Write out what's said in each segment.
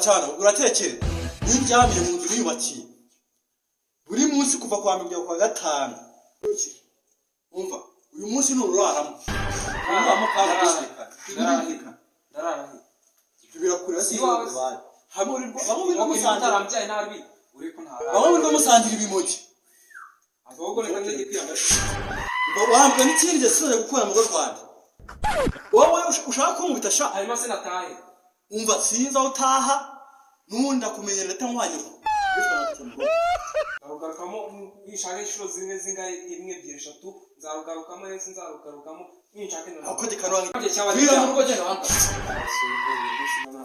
cyane uratekere n'indyamiye mu nzu yubakiye buri munsi kuva kwa mbere kwa gatanu umva uyu munsi nuraramo ndararahi birakura si hamurirwa musangira nabi uriko ntara bamwe musangira ibimogi ahubwo reka ndeke kwiyanga wambwa n'ikindi gisore gukora mu Rwanda wowe ushaka kumubita sha harimo se natahe umva sinza utaha nunda kumenyera natankwanye Narugarukamo nishaka inshuro zimwe zingahe imwe ebyiri eshatu nzarugarukamo yese nzarugarukamo ninshaka none akote kanwangi bira mu rugo genda wanta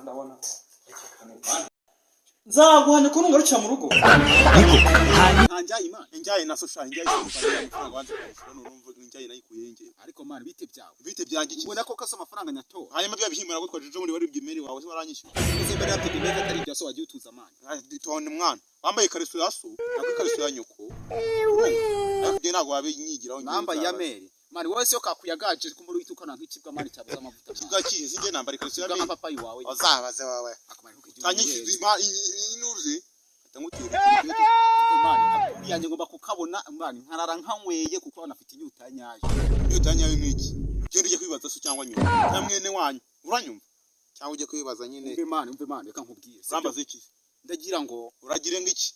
ndabona nzaguhane ko nungarukira mu rugo njyaye na social njyaye amafaranga wanze urumva njyaye nayikuyenge ariko man bite byanjye ubona ko kasa amafaranga nyato hanyuma bya bihimura gutwa jeje muri bari byimeri wawe waranyishyura ese mbere yatege neza atari byaso wagiye utuza man tone mwana wambaye kariso yaso nako kariso ya nyoko nakuje nago wabe nyigiraho nambaye ya meri mani wowe se kakuyagaje ko muri witukana nk'ikibwa mani cyabuza amavuta kibwakije singe nambare kariso ya meri papa yiwawe azabaze wawe kanyiki inuruze atamutira mani yanjye ngomba kukabona mani nkarara nkanyweye kuko banafite inyuta nyaje n'iki gende uje kwibaza so cyangwa nyuma namwene wanyu uranyumva cyangwa uje kwibaza nyine umve mani reka nkubwire urambaza iki ndagira ngo uragire ngiki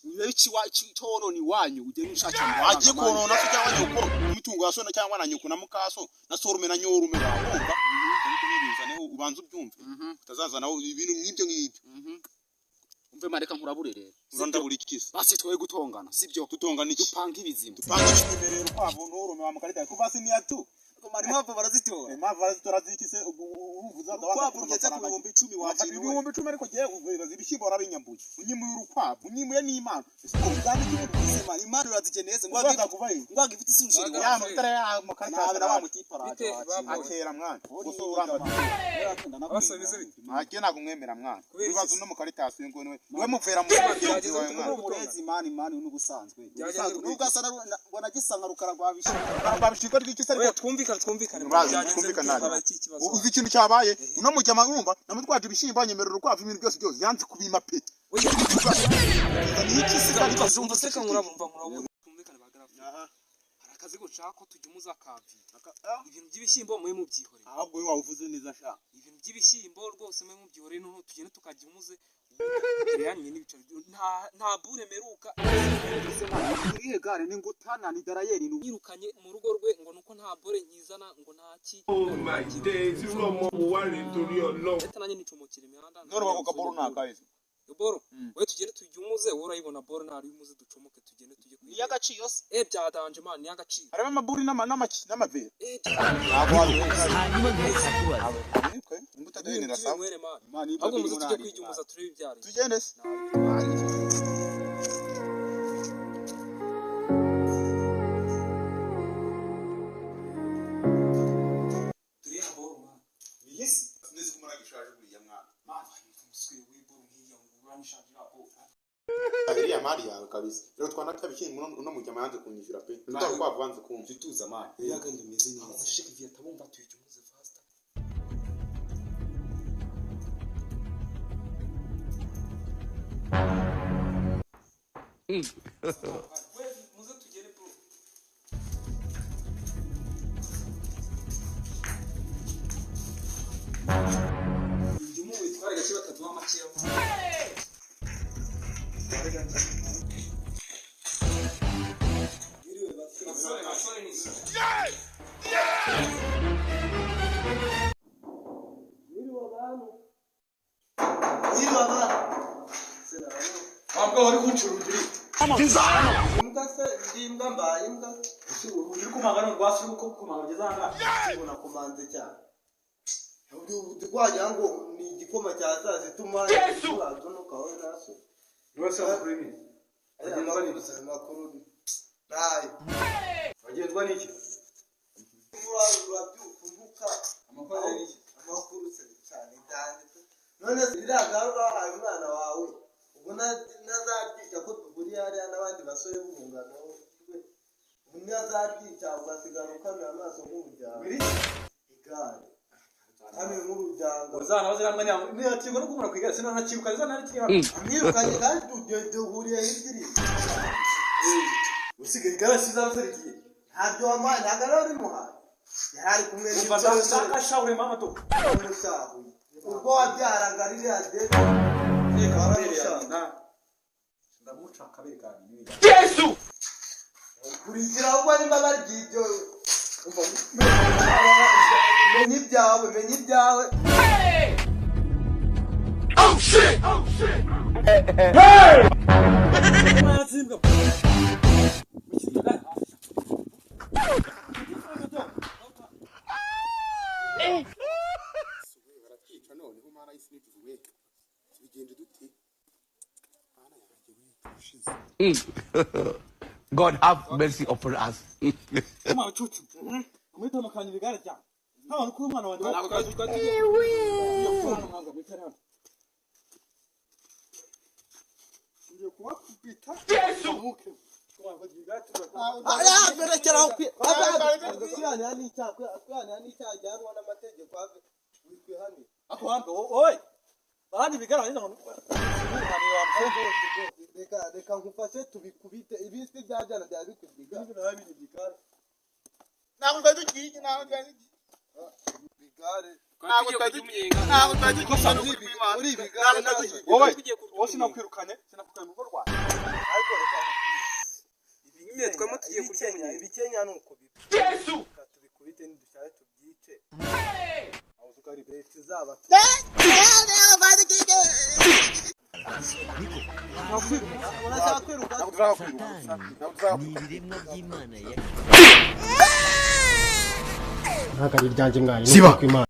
iki cyono ni wanyu uje nushaka mu wagiye korona so cyangwa nyuko umutungo wasona cyangwa na nyuko na mukaso na sorume na nyorume urumva nibizaneho ubanza ubyumve utazazanaho ibintu nk'ibyo ngibyo umve mani reka nkurabure rero urandabura iki kisi basi twoye gutongana sibyo tutongana iki dupanga ibizima rero kwabo n'urume wa mukarita kuva si niyatu mari mpamvu barazitora impamvu barazitora zikise uruvuza kwabo ngeze ku 10,000 wakira 10,000 ariko giye uvuza ibishyimbo arabinyambuye unyimuye urukwavu unyimuye n'Imana uzandi cy'ubuzima Imana urazikeneze ngwaga kuvaye ngwaga ifite isushiri ya mutara ya mukarita abera wa mutipara akera mwana guso uramba abasubize bite ake nago mwemera mwana bibazo no mukarita asuye ngo we muvera mu mugenzi wawe mwana murezi Imana n'ubusanzwe n'ugasana mbona gisanga rukara rwabishika rw'ikisa ariko twumvikana uzi ikintu cyabaye uno mujyama urumva namutwaje ibishimbo anyemerera urukwavu ibintu byose yanze kubima pe iki sigari kazumva se kankurabumva twumvikana bagarafu harakazi gucako tujumuza kavi ibintu by'ibishyimbo mwe mu byihore ahubwo we wavuze neza sha ibintu by'ibishyimbo rwose mwe mu byihore no tugende tukajya umuze yanye n'ibico nta bure meruka urihe gare ni ngutana ni darayeri yirukanye mu rugo rwe ngo nuko nta bore nkizana ngo ntaki my days uno mo wari tori Ọlọ́run etananye nicomokire imihanda none bako kaboro nakaye boro we tugende tujumuze urayibona boro ntari umuze ducomoke tugende tujye ni yagaciyo se byadanje man ni yagaciro harimo amaburi n'amavera ntabwo hanyuma nk'isakura imbuto duhenera sawa man ahubwo muze tujye kwijumuza turebe ibyari tugende se Ariya mari yawe kabisa rero twanakabikini uno mujyama yanze kunyishyura pe ndaro kwavanze kumva tuza mani yaganje imeze neza shike vya tabumva tuyijumuze fast muze tugere bro indimu witware gace bataduha amakiya wabwo wari kuncurudiri imbwa se imbwa mbaye imbwa uri kumagana rwasi uko kumagana zanga ubona komanze cyane Ndikwagira ngo ni igikoma cya saa zituma urazo no kawe naso rwose kuri ni agenzwa n'ibyo makuru nayi agenzwa n'iki urabyukumbuka amakuru se cyane cyane none ziragaruka umwana wawe ubwo nazaryica ko tuguriye hariya n'abandi basore b'umungano umwe azaryica ugasigara ukanuye amaso nk'umuryango igare kandi nk'urujyango zana baziramwe ni atigo no kumura kwigara sino nakiruka zana ari kiyo amwirukanye kandi duhuriye hirya usigaye igara sizabasarikiye ntabyo wamuhaye ntabwo ari uri muhaye yari ari kumwe n'ibyo shahure mama to n'umusahu ubwo wabyaraga ririya dede ndamuca kabiri kandi Yesu kurikira ubwo nimba baryibyo menya ibyawe Oh shit! hey God have mercy upon us. Come on, chuchu. Mwita makanya bigara cyane. Hawa kuri umwana wanje. Ngiye kuwakubita. Yesu. aya berekera ukwi kuyana n'icyaha cyangwa n'amategeko ave wikihani Ako hanto oy. Bahani bigara nino. reka ngufashe tubikubite ibisi byajana bya bikubika ntabwo twadukiye ntabwo twadukiye bigare ntabwo twadukiye ntabwo twadukiye uri bigare wowe sinakwirukanye mu rugo rwawe ariko reka nyine twamo tugiye kurya ibikenya nuko Yesu! tubikubite nidushaye tubyice aho tukari beti zaba ntabwo ari iryanjye mwana. Siba.